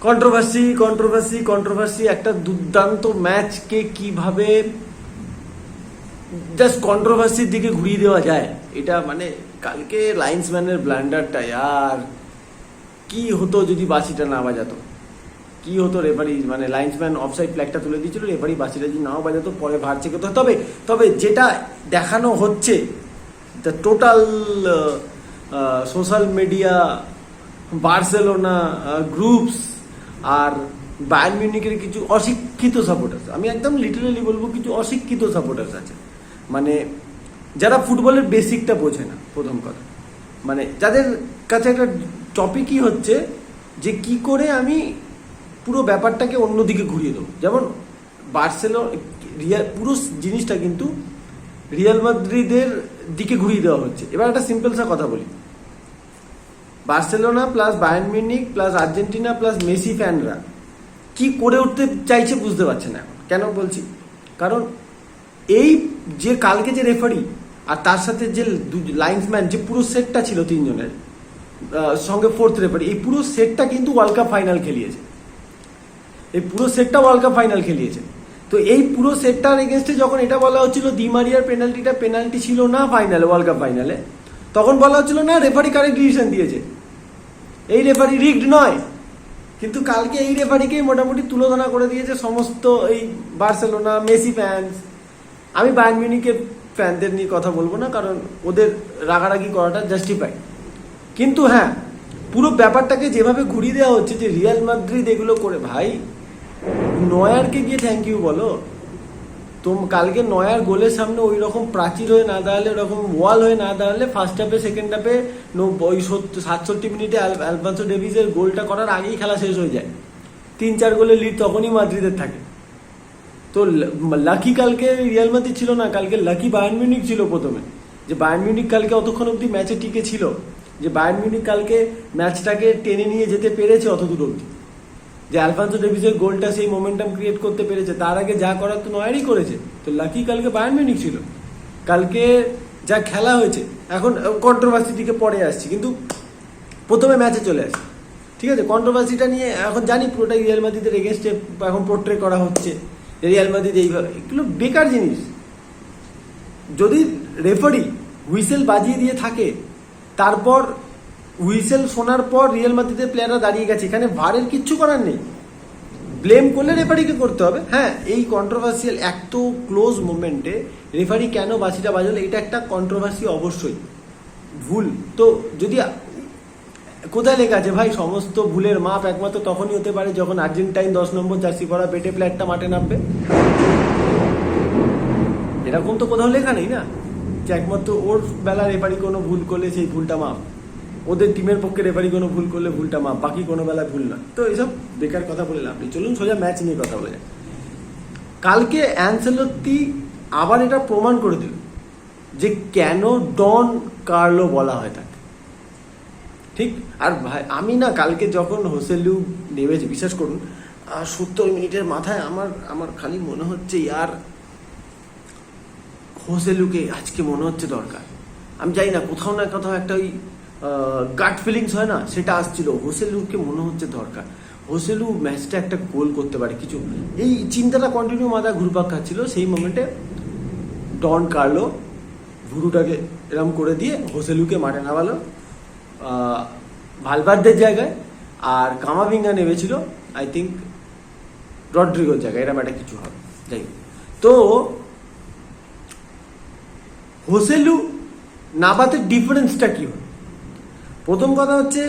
Controversy controversy controversy একটা দুর্দান্ত ম্যাচকে কিভাবে জাস্ট কন্ট্রোভার্সির দিকে ঘুরিয়ে দেওয়া যায়, এটা মানে কালকে লাইন্সম্যানের ব্লান্ডারটা, আর কি হতো যদি বাঁশিটা না বাজাতো, কি হতো রেফারি মানে লাইন্সম্যান অফসাইড ফ্ল্যাগটা তুলে দিয়েছিল, রেফারি বাঁশিটা যদি নাও বাজাতো পরে ভার চেক হতো। তবে তবে যেটা দেখানো হচ্ছে the total social media, Barcelona groups আর বায়ার্ন মিউনিখের কিছু অশিক্ষিত সাপোর্টার্স, আমি একদম লিটারালি বলবো কিছু অশিক্ষিত সাপোর্টার্স আছে, মানে যারা ফুটবলের বেসিকটা বোঝে না। প্রথম কথা মানে যাদের কাছে একটা টপিকই হচ্ছে যে কি করে আমি পুরো ব্যাপারটাকে অন্যদিকে ঘুরিয়ে দেবো। যেমন পুরো জিনিসটা কিন্তু রিয়াল মাদ্রিদের দিকে ঘুরিয়ে দেওয়া হচ্ছে। এবার একটা সিম্পল সা কথা বলি, Barcelona plus Bayern Munich plus Argentina plus Messi ফ্যানরা কি করে উঠতে চাইছে বুঝতে পারছে না এখন। কেন বলছি? কারণ এই যে কালকে যে রেফারি আর তার সাথে যে লাইন্সম্যান, যে পুরো সেটটা ছিল তিনজনের সঙ্গে ফোর্থ রেফারি, এই পুরো সেটটা কিন্তু ওয়ার্ল্ড কাপ ফাইনাল খেলিয়েছে। এই পুরো সেটটা ওয়ার্ল্ড কাপ ফাইনাল খেলিয়েছে। তো এই পুরো সেটটার এগেনস্টে যখন এটা বলা হচ্ছিল দি মারিয়ার পেনাল্টি ছিল না ফাইনালে, ওয়ার্ল্ড কাপ ফাইনালে, তখন বলা হচ্ছিল না রেফারি কারেক্ট ডিসিশন দিয়েছে, এই রেফারি রিগড নয়। কিন্তু কালকে এই রেফারিকেই মোটামুটি তুলোধনা করে দিয়েছে সমস্ত এই বার্সেলোনা মেসি ফ্যান্স। আমি বায়ার্ন মিউনিখের ফ্যানদের নিয়ে কথা বলবো না, কারণ ওদের রাগারাগি করাটা জাস্টিফাই। কিন্তু হ্যাঁ, পুরো ব্যাপারটাকে যেভাবে ঘুরিয়ে দেওয়া হচ্ছে যে রিয়াল মাদ্রিদ এগুলো করে, ভাই নয়ারকে গিয়ে থ্যাংক ইউ বলো। কালকে নয়ার গোলের সামনে ওই রকম প্রাচীর হয়ে না দাঁড়ালে, ওরকম ওয়াল হয়ে না দাঁড়ালে, ফার্স্ট হাফে সেকেন্ড হাফে ওই 67 মিনিটে আলফান্সো ডেভিসের গোলটা করার আগেই খেলা শেষ হয়ে যায়। 3-4 গোলের লিড তখনই মাদ্রিদের থাকে। তো লাকি কালকে রিয়াল মাদ্রিদ ছিল না, কালকে লাকি বায়ার্ন মিউনিখ ছিল প্রথমে। যে বায়ার্ন মিউনিখ কালকে অতক্ষণ অবধি ম্যাচে টিকে ছিল, যে বায়ার্ন মিউনিখ কালকে ম্যাচটাকে টেনে নিয়ে যেতে পেরেছে অতদূর অবধি, যে আলফান্সো ডেভিসের গোলটা সেই মোমেন্টাম ক্রিয়েট করতে পেরেছে। তার আগে যা করার তো নয়ারই করেছে। তো লাকি কালকে বায়ার্ন মিউনিখ ছিল। কালকে যা খেলা হয়েছে, এখন কন্ট্রোভার্সির দিকে পরে আসছি, কিন্তু প্রথমে ম্যাচে চলে আসছি। ঠিক আছে, কন্ট্রোভার্সিটা নিয়ে এখন জানি পুরোটাই রিয়াল মাদ্রিদের এগেনস্টে এখন পোর্ট্রে করা হচ্ছে, রিয়াল মাদ্রিদ এইভাবে, এগুলো বেকার জিনিস। যদি রেফারি হুইসেল বাজিয়ে দিয়ে থাকে, তারপর হুইসেল শোনার পর রিয়াল মাদ্রিদের প্লেয়াররা দাঁড়িয়ে গেছে, এখানে ভারের কিচ্ছু করার নেই। ব্লেম করলে রেফারিকে করতে হবে। হ্যাঁ, এই কন্ট্রোভার্সিয়াল এত ক্লোজ মোমেন্টে রেফারি কেন বাঁশিটা বাজালো, এটা একটা কন্ট্রোভার্সি অবশ্যই, ভুল। তো যদি কোথায় লেখা আছে ভাই সমস্ত ভুলের মাপ একমাত্র তখনই হতে পারে যখন আর্জেন্টাইন 10 নম্বর জার্সি পরা পেটে প্লেয়ারটা মাঠে নামবে? এরকম তো কোথাও লেখা নেই না যে একমাত্র ওর বেলা রেফারি কোনো ভুল করলে সেই ভুলটা মাপ, ওদের টিমের পক্ষে রেফারি কোনো ভুল করলে ভুলটা মাপ, বাকি কোনো বেলায় ভুল না। তো এইসব বেকার কথা বলে লাভ নেই। চলুন সোজা ম্যাচ নিয়ে কথা বলে যায়। কালকে অ্যানসেলোত্তি আবার এটা প্রমাণ করে দিল যে কেন ডন কার্লো বলা হয় তাকে, ঠিক। আর ভাই আমি না কালকে যখন হোসেলু নেমেছে, বিশ্বাস করুন 70 মিনিটের মাথায় আমার খালি মনে হচ্ছে ইয়ার হোসেলুকে আজকে মনে হচ্ছে দরকার। আমি জানি না, কোথাও না কোথাও একটা ওই গাট ফিলিংস হয় না, সেটা আসছিল। হোসেলুকে মনে হচ্ছে দরকার, হোসেলু ম্যাচটা একটা গোল করতে পারে কিছু, এই চিন্তাটা কন্টিনিউ মাথা ঘুরপাক খাচ্ছিল। সেই মোমেন্টে ডন কার্লো ভুরুটাকে এরম করে দিয়ে হোসেলুকে মাঠে নামালো ভালভার্দের জায়গায়, আর কামাভিঙ্গা নেমেছিল আই থিঙ্ক রড্রিগোর জায়গায়, এরম একটা কিছু হবে। যাই হোক, তো হোসেলু নাবাতে ডিফারেন্সটা কি হয়? প্রথম কথা হচ্ছে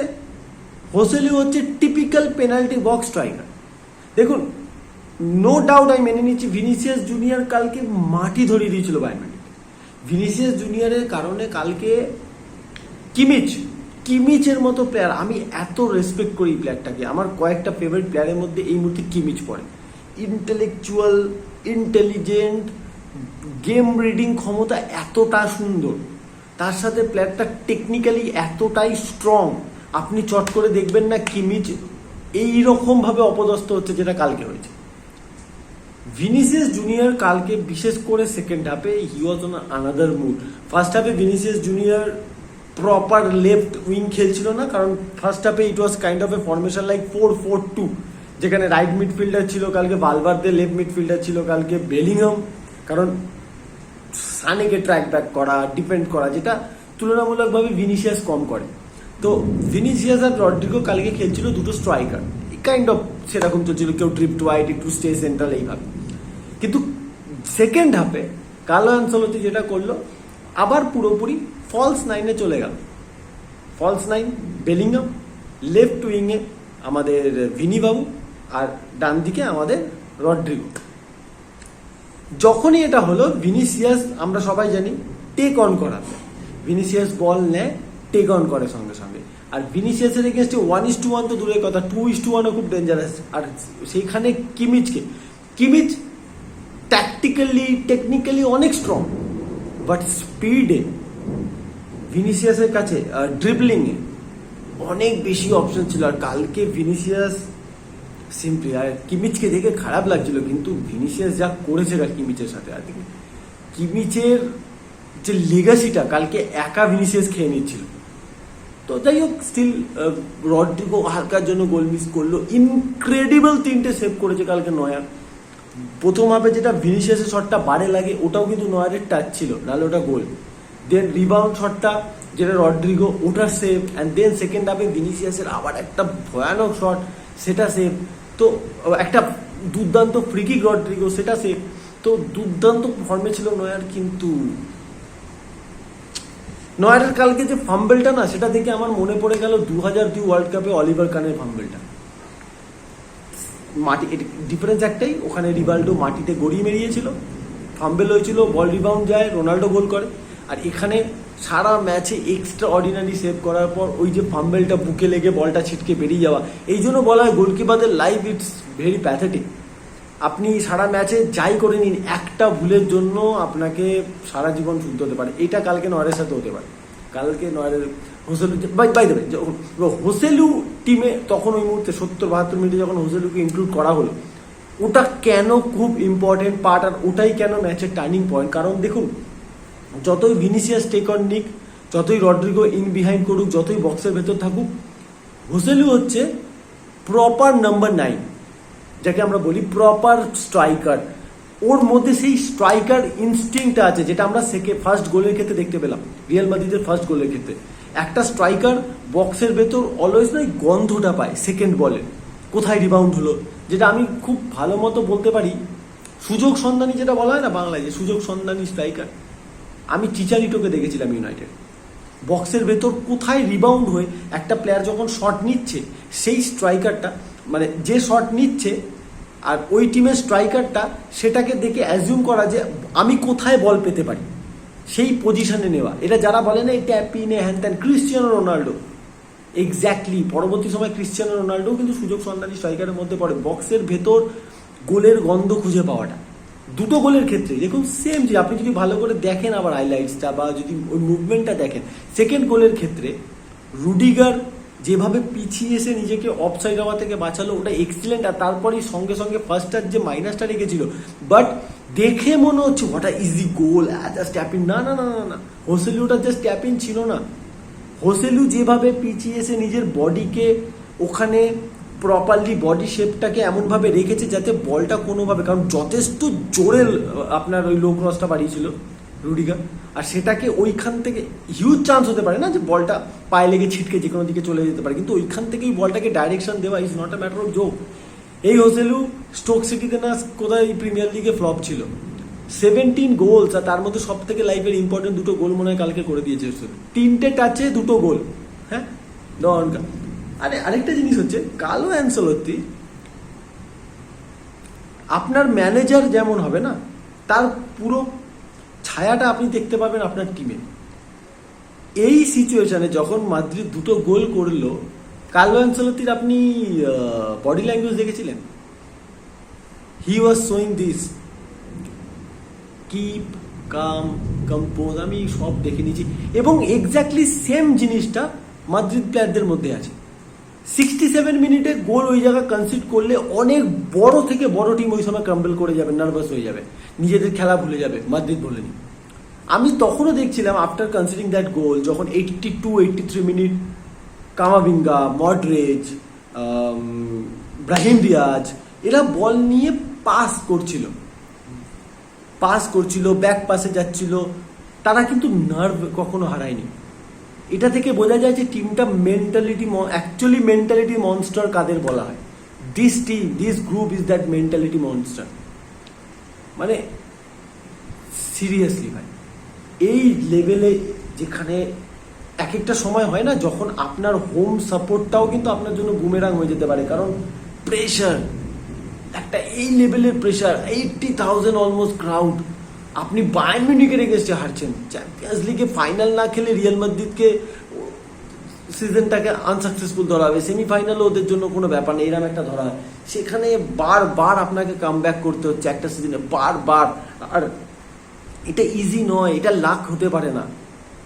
হোসেলু হচ্ছে টিপিক্যাল পেনাল্টি বক্স স্ট্রাইকার। দেখুন, নো ডাউট আমি মেনে নিচ্ছি ভিনিসিয়াস জুনিয়র কালকে মাটি ধরিয়ে দিয়েছিল বায়ার্ন মিউনিখ। ভিনিসিয়াস জুনিয়রের কারণে কালকে কিমিচের মতো প্লেয়ার, আমি এত রেসপেক্ট করি প্লেয়ারটাকে, আমার কয়েকটা ফেভারিট প্লেয়ারের মধ্যে এই মুহূর্তে কিমিচ পড়ে। ইন্টেলেকচুয়াল, ইন্টেলিজেন্ট, গেম রিডিং ক্ষমতা এতটা সুন্দর, তার সাথে প্লেয়ারটা টেকনিক্যালি এতটাই স্ট্রং, আপনি চট করে দেখবেন না কিমিচ এইরকমভাবে অপদস্থ হচ্ছে যেটা কালকে হয়েছে। ভিনিসিয়াস জুনিয়র কালকে বিশেষ করে সেকেন্ড হাফে he was on another mood. First হাফে Vinicius junior proper left wing খেলছিল না, কারণ ফার্স্ট হাফে it was kind of a formation like 4-4-2, যেখানে রাইট মিডফিল্ডার ছিল কালকে ভালভার্দে, লেফট মিডফিল্ডার ছিল কালকে বেলিংহাম, কারণ সানেকে ট্র্যাক ব্যাক করা, ডিফেন্ড করা, যেটা তুলনামূলকভাবে ভিনিসিয়াস কম করে। তো ভিনিসিয়াস আর রড্রিগো কালকে খেলছিল দুটো স্ট্রাইকার, কাইন্ড অফ সেরকম চলছিল, কেউ ড্রিফট ওয়াইড, একটু স্টে সেন্ট্রাল, এইভাবে। কিন্তু সেকেন্ড হাফে কার্লো আনচেলত্তি যেটা করলো, আবার পুরোপুরি ফলস নাইনে চলে গেল। ফলস নাইন বেলিংহাম, লেফট উইংয়ে আমাদের ভিনি বাবু, আর ডান দিকে আমাদের রড্রিগো। যখনই এটা হলো, ভিনিসিয়াস আমরা সবাই জানি টেক অন করাতে, ভিনিসিয়াস বল নেয়, টেক অন করে সঙ্গে সঙ্গে। আর ভিনিসিয়াসের এগেনস্টে 1:1 তো দূরের কথা, 2:1ও খুব ডেঞ্জারাস। আর সেইখানে কিমিচ ট্যাকটিক্যালি টেকনিক্যালি অনেক স্ট্রং, বাট স্পিডে ভিনিসিয়াসের কাছে ড্রিবলিংয়ে অনেক বেশি অপশন ছিল। আর কালকে ভিনিসিয়াস সিম্পলি, আর কিমিচকে দেখে খারাপ লাগছিল, কিন্তু ভিনিসিয়াস যা করেছে কিমিচের সাথে, আর কিমিচের যে লেগাসিটা কালকে একা ভিনিসিয়াস খেয়ে নিচ্ছিল। তো যাই হোক, স্টিল রড্রিগো হালকার জন্য গোল মিস করলো। ইনক্রেডিবল 3টে সেভ করেছে কালকে নয়ার। প্রথম হাফে যেটা ভিনিসিয়াসের শটটা বারে লাগে, ওটাও কিন্তু নয়ারের টাচ ছিল, নাহলে ওটা গোল। দেন রিবাউন্ড শটটা যেটা রড্রিগো, ওটা সেভ। অ্যান্ড দেন সেকেন্ড হাফে ভিনিসিয়াসের আবার একটা ভয়ানক শট, সেটা সেভ। তো একটা দুর্দান্ত ফ্রিকিক রড্রিগো, সেটা সেভ। তো দুর্দান্ত ফর্মে ছিল নয়ার। কিন্তু নয়ারের কালকে যে ফাম্বেলটা না, সেটা দেখে আমার মনে পড়ে গেল 2002 ওয়ার্ল্ড কাপে অলিভার কানের ফাম্বেলটা। মাটি, ডিফারেন্স একটাই, ওখানে রিভাল্ডো মাটিতে গড়িয়ে মেরিয়েছিল, ফাম্বেল হয়েছিল, বল রিবাউন্ড যায়, রোনাল্ডো গোল করে। আর এখানে সারা ম্যাচে এক্সট্রা অর্ডিনারি সেভ করার পর ওই যে ফাম্বেলটা বুকে লেগে বলটা ছিটকে বেরিয়ে যাওয়া, এই জন্য বলা হয় গোলকিপারদের লাইফ ইটস ভেরি প্যাথেটিক। আপনি সারা ম্যাচে যাই করে নিন, একটা ভুলের জন্য আপনাকে সারা জীবন শুনতে হতে পারে। এটা কালকে নয়ারের সাথে হতে পারে। কালকে নয়ারের হোসেলু বাই দেবে, হোসেলু টিমে তখন ওই মুহূর্তে 70-72 মিনিটে যখন হোসেলুকে ইনক্লুড করা হলো, ওটা কেন খুব ইম্পর্টেন্ট পার্ট, আর ওটাই কেন ম্যাচের টার্নিং পয়েন্ট। কারণ দেখুন, যতই ভিনিসিয়াস টেক অন নিক, যতই রড্রিগো ইন বিহাইন্ড করুক, যতই বক্সের ভেতর থাকুক, হোসেলু হচ্ছে প্রপার নাম্বার 9, যাকে আমরা বলি প্রপার স্ট্রাইকার। ওর মধ্যে সেই স্ট্রাইকার ইনস্টিংটা আছে, যেটা আমরা ফার্স্ট গোলের ক্ষেত্রে দেখতে পেলাম, রিয়াল মাদ্রিদের ফার্স্ট গোলের ক্ষেত্রে। একটা স্ট্রাইকার বক্সের ভেতর অলওয়েজ নয়, গন্ধটা পায় সেকেন্ড বলে, কোথায় রিবাউন্ড হলো, যেটা আমি খুব ভালো মতো বলতে পারি সুযোগ সন্ধানী, যেটা বলা হয় না বাংলায়, যে সুযোগ সন্ধানী স্ট্রাইকার। আমি চিচারিটোকে দেখেছিলাম ইউনাইটেড, বক্সের ভেতর কোথায় রিবাউন্ড হয়ে একটা প্লেয়ার যখন শট নিচ্ছে, সেই স্ট্রাইকারটা, মানে যে শট নিচ্ছে আর ওই টিমের স্ট্রাইকারটা, সেটাকে দেখে অ্যাজিউম করা যে আমি কোথায় বল পেতে পারি, সেই পজিশনে নেওয়া। এটা যারা বলে না এই ট্যাপ ইনে হ্যান ত্যান, ক্রিশ্চিয়ানো রোনাল্ডো এক্স্যাক্টলি, পরবর্তী সময় ক্রিশ্চিয়ানো রোনাল্ডো কিন্তু সুযোগ সন্ধানী স্ট্রাইকারের মধ্যে পড়ে। বক্সের ভেতর গোলের গন্ধ খুঁজে পাওয়াটা, দুটো গোলের ক্ষেত্রে দেখুন সেম, যে আপনি যদি ভালো করে দেখেন আবার হাইলাইটসটা, বা যদি ওই মুভমেন্টটা দেখেন, সেকেন্ড গোলের ক্ষেত্রে রুডিগার যেভাবে পিছিয়ে এসে নিজেকে অফসাইড হওয়া থেকে বাঁচালো, ওটা এক্সিলেন্ট। আর তারপরেই সঙ্গে সঙ্গে ফার্স্টটার যে মাইনাসটা রেখেছিল, বাট দেখে মনে হচ্ছে what a easy goal, just tap in. না না না না না, হোসেলুটা জাস্ট ট্যাপ ইন ছিল না। হোসেলু যেভাবে পিছিয়ে এসে নিজের বডিকে ওখানে প্রপারলি বডি শেপটাকে এমনভাবে রেখেছে যাতে বলটা কোনোভাবে, কারণ যথেষ্ট জোরে আপনার ওই লো ক্রসটা বাড়িয়েছিল রুডিগার, আর সেটাকে ওইখান থেকে হিউজ চান্স হতে পারে না যে বলটা পায়ে লেগে ছিটকে যে কোনো দিকে চলে যেতে পারে, কিন্তু ওইখান থেকেই বলটাকে ডাইরেকশন দেওয়া is not a matter of joke. এই হোসেলু স্টোক সিটিতে না কোথায় প্রিমিয়ার লিগে ফ্লপ ছিল, 17 গোলস, আর তার মধ্যে সব থেকে লাইফের ইম্পর্টেন্ট দুটো গোল মনে হয় কালকে করে দিয়েছে হোসেলু, 3টে টাচে 2টো গোল। হ্যাঁ, দরকার। আরে আরেকটা জিনিস হচ্ছে, কার্লো অ্যানচেলত্তি আপনার ম্যানেজার যেমন হবে না, তার পুরো ছায়াটা আপনি দেখতে পাবেন আপনার টিমে। এই সিচুয়েশনে যখন মাদ্রিদ 2টো গোল করলো, কার্লো অ্যানচেলত্তির আপনি বডি ল্যাঙ্গুয়েজ দেখেছিলেন? He was showing this keep calm compose, আমি সব দেখে নিয়েছি, এবং এক্স্যাক্টলি সেম জিনিসটা মাদ্রিদ প্লেয়ারদের মধ্যে আছে। 67 মিনিটে গোল ওই জায়গায় কনসিড করলে অনেক বড় থেকে বড় টিম ওই সময় ক্রাম্বল করে যাবে, নার্ভাস হয়ে যাবে, নিজেদের খেলা ভুলে যাবে, মাদ্রিদ ভুলেনি। আমি তখনও দেখছিলাম আফটার কনসিডারিং দ্যাট গোল, যখন 82-83 minute Camavinga, Modric, Brahim Diaz এরা বল নিয়ে পাস করছিল, ব্যাক পাসে যাচ্ছিল, তারা কিন্তু নার্ভ কখনো হারায়নি। এটা থেকে বোঝা যায় যে টিমটা অ্যাকচুয়ালি মেন্টালিটি মনস্টার কাদের বলা হয়। This group is that mentality monster. মানে সিরিয়াসলি ভাই, এই লেভেলে যেখানে এক একটা সময় হয় না, যখন আপনার হোম সাপোর্টটাও কিন্তু আপনার জন্য বুমেরাং হয়ে যেতে পারে, কারণ প্রেশার, একটা এই লেভেলের প্রেশার, 80,000 অলমোস্ট ক্রাউড, আপনি বায়ার্ন মিউনিখের এগেইনস্টে হারছেন, চ্যাম্পিয়ন্স লিগে ফাইনাল না খেলে রিয়াল মাদ্রিদকে সিজনটাকে আনসাকসেসফুল ধরা হবে, সেমিফাইনালও ওদের জন্য কোনো ব্যাপার নেই, এরকম একটা ধরা হয়, সেখানে বারবার আপনাকে কাম ব্যাক করতে হচ্ছে একটা সিজনে, বারবার। আর এটা ইজি নয়, এটা লাক হতে পারে না।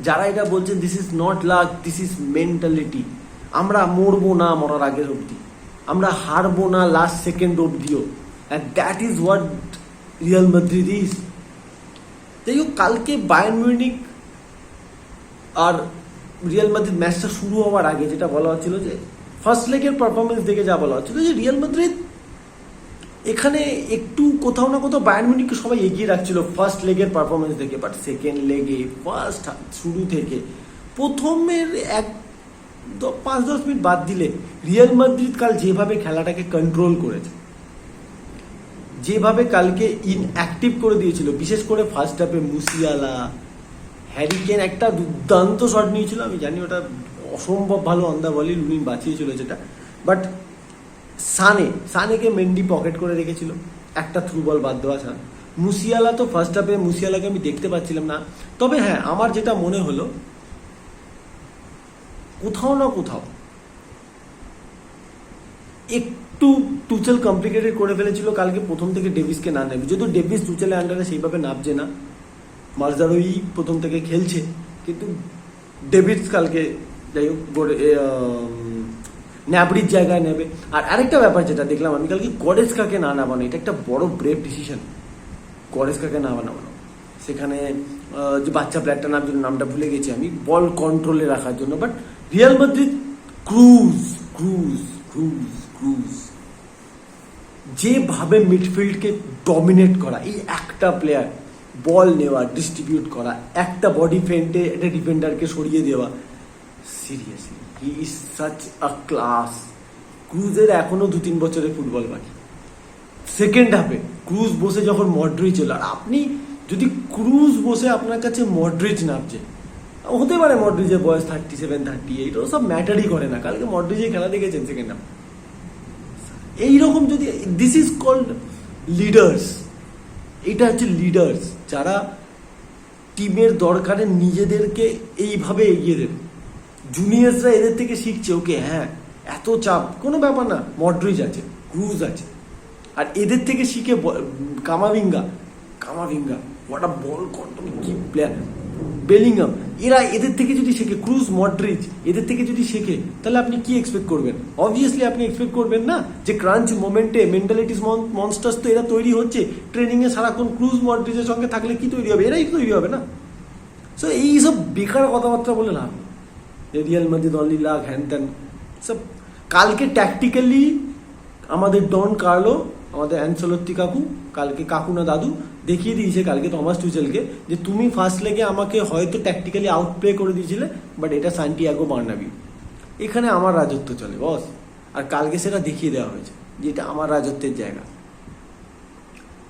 যারা এটা বলছেন this is not luck, this is mentality. আমরা মরবো না মরার আগের অবধি, আমরা হারবো না লাস্ট সেকেন্ড অবধিও, and that is what Real Madrid is. যাই হোক, কালকে বায়ার্ন মিউনিখ আর রিয়াল মাদ্রিদ ম্যাচটা শুরু হওয়ার আগে যেটা বলা হচ্ছিল, যে ফার্স্ট লেগের পারফরমেন্স দেখে যা বলা হচ্ছিল, যে রিয়াল মাদ্রিদ এখানে একটু কোথাও না কোথাও বায়ার্ন মিউনিখকে সবাই এগিয়ে রাখছিল ফার্স্ট লেগের পারফরমেন্স দেখে। বাট সেকেন্ড লেগে শুরু থেকে প্রথমের 5-10 মিনিট বাদ দিলে রিয়াল মাদ্রিদ কাল যেভাবে খেলাটাকে কন্ট্রোল করেছে, যেভাবে কালকে ইনঅ্যাক্টিভ করে দিয়েছিল, বিশেষ করে ফার্স্ট হাফে মুসিয়ালা, হ্যারি কেন একটা দুর্দান্ত শট নিয়েছিল, আমি জানি ওটা অসম্ভব ভালো অন দ্য বলই লুনিন বাঁচিয়েছিল যেটা, বাট সানেকে মেন্ডি পকেট করে রেখেছিল, একটা থ্রু বল বাদ দেওয়া ছাড়া। মুসিয়ালা তো ফার্স্ট হাফে মুসিয়ালাকে আমি দেখতে পাচ্ছিলাম না, তবে হ্যাঁ আমার যেটা মনে হলো কোথাও না কোথাও একটু টুচেল কমপ্লিকেটেড করে ফেলেছিল কালকে প্রথম থেকে ডেভিসকে না নেবে, যদিও ডেভিস টুচেলের আন্ডারে সেইভাবে নামছে না, মার্জারোই প্রথম থেকে খেলছে, কিন্তু ডেভিস কালকে যাই হোক ন্যাবরির জায়গায় নেবে। আর আরেকটা ব্যাপার যেটা দেখলাম আমি কালকে, গরেস্কাকে না নামানো, এটা একটা বড় ব্রেভ ডিসিশন, গরেস্কাকে না নামানো। সেখানে যে বাচ্চা প্লেয়ারটার নামটা ভুলে গেছি আমি, বল কন্ট্রোলে রাখার জন্য। বাট রিয়াল মাদ্রিদ ক্রুজ যেভাবে মিডফিল্ডকে ডমিনেট করা, এই একটা প্লেয়ার বল নেওয়া, ডিস্ট্রিবিউট করা, একটা বডি ফেন্টে একটা ডিফেন্ডারকে সরিয়ে দেওয়া, seriously he is such a class. ক্রুজের এখনো 2-3 বছরের ফুটবল বাকি। সেকেন্ড হাফে ক্রুজ বসে যখন মডরিচ এলো, আর আপনি যদি ক্রুজ বসে আপনার কাছে মডরিচ নামছে, হতে পারে মডরিচের বয়স 37-38, ও সব ম্যাটারই করে না, কালকে মডরিচের খেলা দেখেছেন সেকেন্ড হাফ, এইরকম যদি, দিস ইজ কল্ড লিডার্স, এটা হচ্ছে লিডার্স, যারা টিমের দরকারে নিজেদেরকে এইভাবে এগিয়ে দেবে। জুনিয়র্সরা এদের থেকে শিখছে, ওকে হ্যাঁ এত চাপ কোনো ব্যাপার না, মডরিচ আছে, ক্রুজ আছে, আর এদের থেকে শিখে Camavinga what a ball control, কি প্লেয়ার, বেলিংহাম, এদের থেকে যদি শেখে, ক্রুজ, মডরিচ এদের থেকে যদি শেখে, তাহলে আপনি কি এক্সপেক্ট করবেন? অবভিয়াসলি আপনি এক্সপেক্ট করবেন না যে ক্রাঞ্চ মোমেন্টে মেন্টালিটিস মনস্টার্স তো এরা তৈরি হচ্ছে, ট্রেনিংয়ে সারাক্ষণ ক্রুজ মডরিচের সঙ্গে থাকলে কি তৈরি হবে? এরাই তৈরি হবে না। সো এইসব বেকার কথাবার্তা বলে লাভ, রিয়াল মাদ্রিদ অনলি লাক হ্যান ত্যান সব। কালকে ট্যাকটিক্যালি আমাদের ডন কার্লো, আমাদের অ্যানসেলোত্তি কাকু না দাদু দেখিয়ে দিয়েছে কালকে থমাস টুচেলকে, যে তুমি ফার্স্ট লেগে আমাকে হয়তো ট্যাকটিক্যালি আউটপ্লে করে দিয়েছিলে, বাট এটা সান্টিয়াগো বার্নাবিউ, এখানে আমার রাজত্ব চলে বস। আর কালকে সেটা দেখিয়ে দেওয়া হয়েছে যে এটা আমার রাজত্বের জায়গা।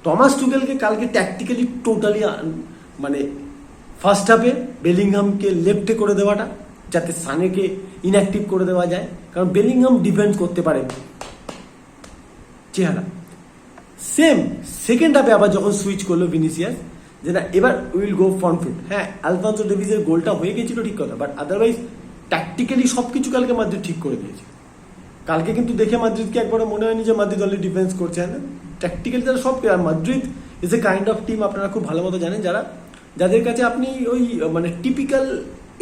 থমাস টুচেলকে কালকে ট্যাকটিক্যালি টোটালি মানে ফার্স্ট হাফে বেলিংহামকে লেফটে করে দেওয়াটা, যাতে সানেকে ইনঅ্যাক্টিভ করে দেওয়া যায়, কারণ বেলিংহাম ডিফেন্স করতে পারে চেহারা। সেম সেকেন্ড হাফে আবার যখন সুইচ করলো ভিনিসিয়াস, যে না এবার উইল গো ফ্রন্ট ফুট, হ্যাঁ আলফান্সো ডেভিসের গোলটা হয়ে গেছিল ঠিক কথা, বাট আদারওয়াইজ ট্যাকটিক্যালি সব কিছু কালকে মাদ্রিদ ঠিক করে দিয়েছে। কালকে কিন্তু দেখে মাদ্রিদকে একবারে মনে হয়নি যে মাদ্রিদ অলরেডি ডিফেন্স করছে, হ্যাঁ ট্যাকটিক্যালি তারা সব, Madrid is a kind of team, আপনারা খুব ভালো মতো জানেন, যাদের কাছে আপনি ওই মানে টিপিক্যাল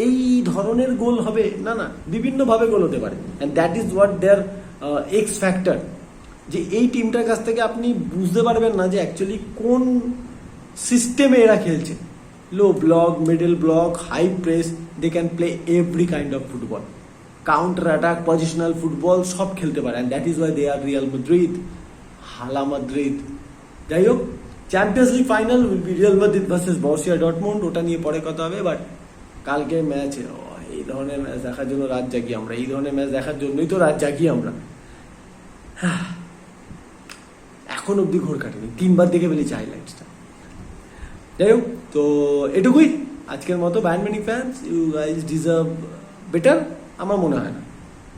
এই ধরনের গোল হবে না, বিভিন্নভাবে গোল হতে পারে, and that is what their X factor, যে এই টিমটার কাছ থেকে আপনি বুঝতে পারবেন না যে অ্যাকচুয়ালি কোন সিস্টেমে এরা খেলছে, low block, middle block, high press, they can play every kind of football, counter attack, positional football সব খেলতে পারে, অ্যান্ড দ্যাট ইজ ওয়াই দে আর রিয়াল মাদ্রিদ, হালা মাদ্রিদ। যাই হোক, Champions League final will be Real Madrid versus Borussia Dortmund, ওটা নিয়ে পরে কথা হবে। বাট কালকে ম্যাচ, এই ধরনের ম্যাচ দেখার জন্য রাত জাগি আমরা, এই ধরনের ম্যাচ দেখার জন্যই তো রাত জাগি আমরা। এখন অব্দি ঘোর কাটেনি, 3বার দেখে ফেলেছি হাইলাইটসটা। যাই হোক, তো এটুকুই আজকের মতো। Bayern Munich fans, you guys deserve better, আমার মনে হয় না।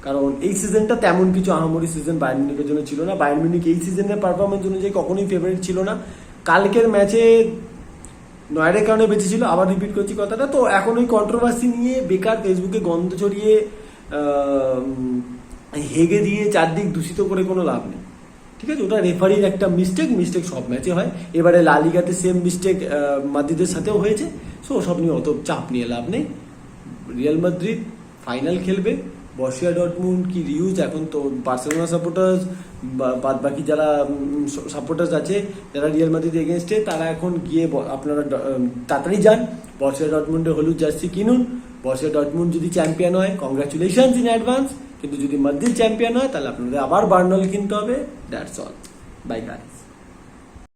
কারণ এই সিজনটা তেমন কিছু আহামরি সিজন বায়ার্ন মিউনিখের জন্য ছিল না। বায়ার্ন মিউনিখ এই সিজনের পারফরমেন্স অনুযায়ী কখনোই ফেভারিট ছিল না। কালকের ম্যাচে নয়ের কারণে বেঁচেছিল, আবার রিপিট করছি কথাটা। তো এখন ওই কন্ট্রোভার্সি নিয়ে বেকার ফেসবুকে গন্ধ ছড়িয়ে হেগে দিয়ে চারদিক দূষিত করে কোনো লাভ নেই, ঠিক আছে? ওটা রেফারির একটা মিস্টেক সব ম্যাচে হয়। এবারে লা লিগাতে সেম মিস্টেক মাদ্রিদের সাথেও হয়েছে। সো সব নিয়ে অত চাপ নিয়ে লাভ নেই। রিয়াল মাদ্রিদ ফাইনাল খেলবে, বরুসিয়া ডর্টমুন্ড কি রিউজ, এখন তো বার্সেলোনা সাপোর্টার্স বাদ বাকি যারা সাপোর্টার্স আছে যারা রিয়াল মাদ্রিদ এগেনস্টে, তারা এখন গিয়ে আপনারা তাড়াতাড়ি যান, বরুসিয়া ডর্টমুন্ডের হলুদ জার্সি কিনুন। বরুসিয়া ডর্টমুন্ড যদি চ্যাম্পিয়ন হয়, কংগ্রাচুলেশনস ইন অ্যাডভান্স। কিন্তু যদি মাদ্রিদ চ্যাম্পিয়ন হয়, তাহলে আপনাদের আবার বার্নল কিনতে হবে। That's all, bye guys.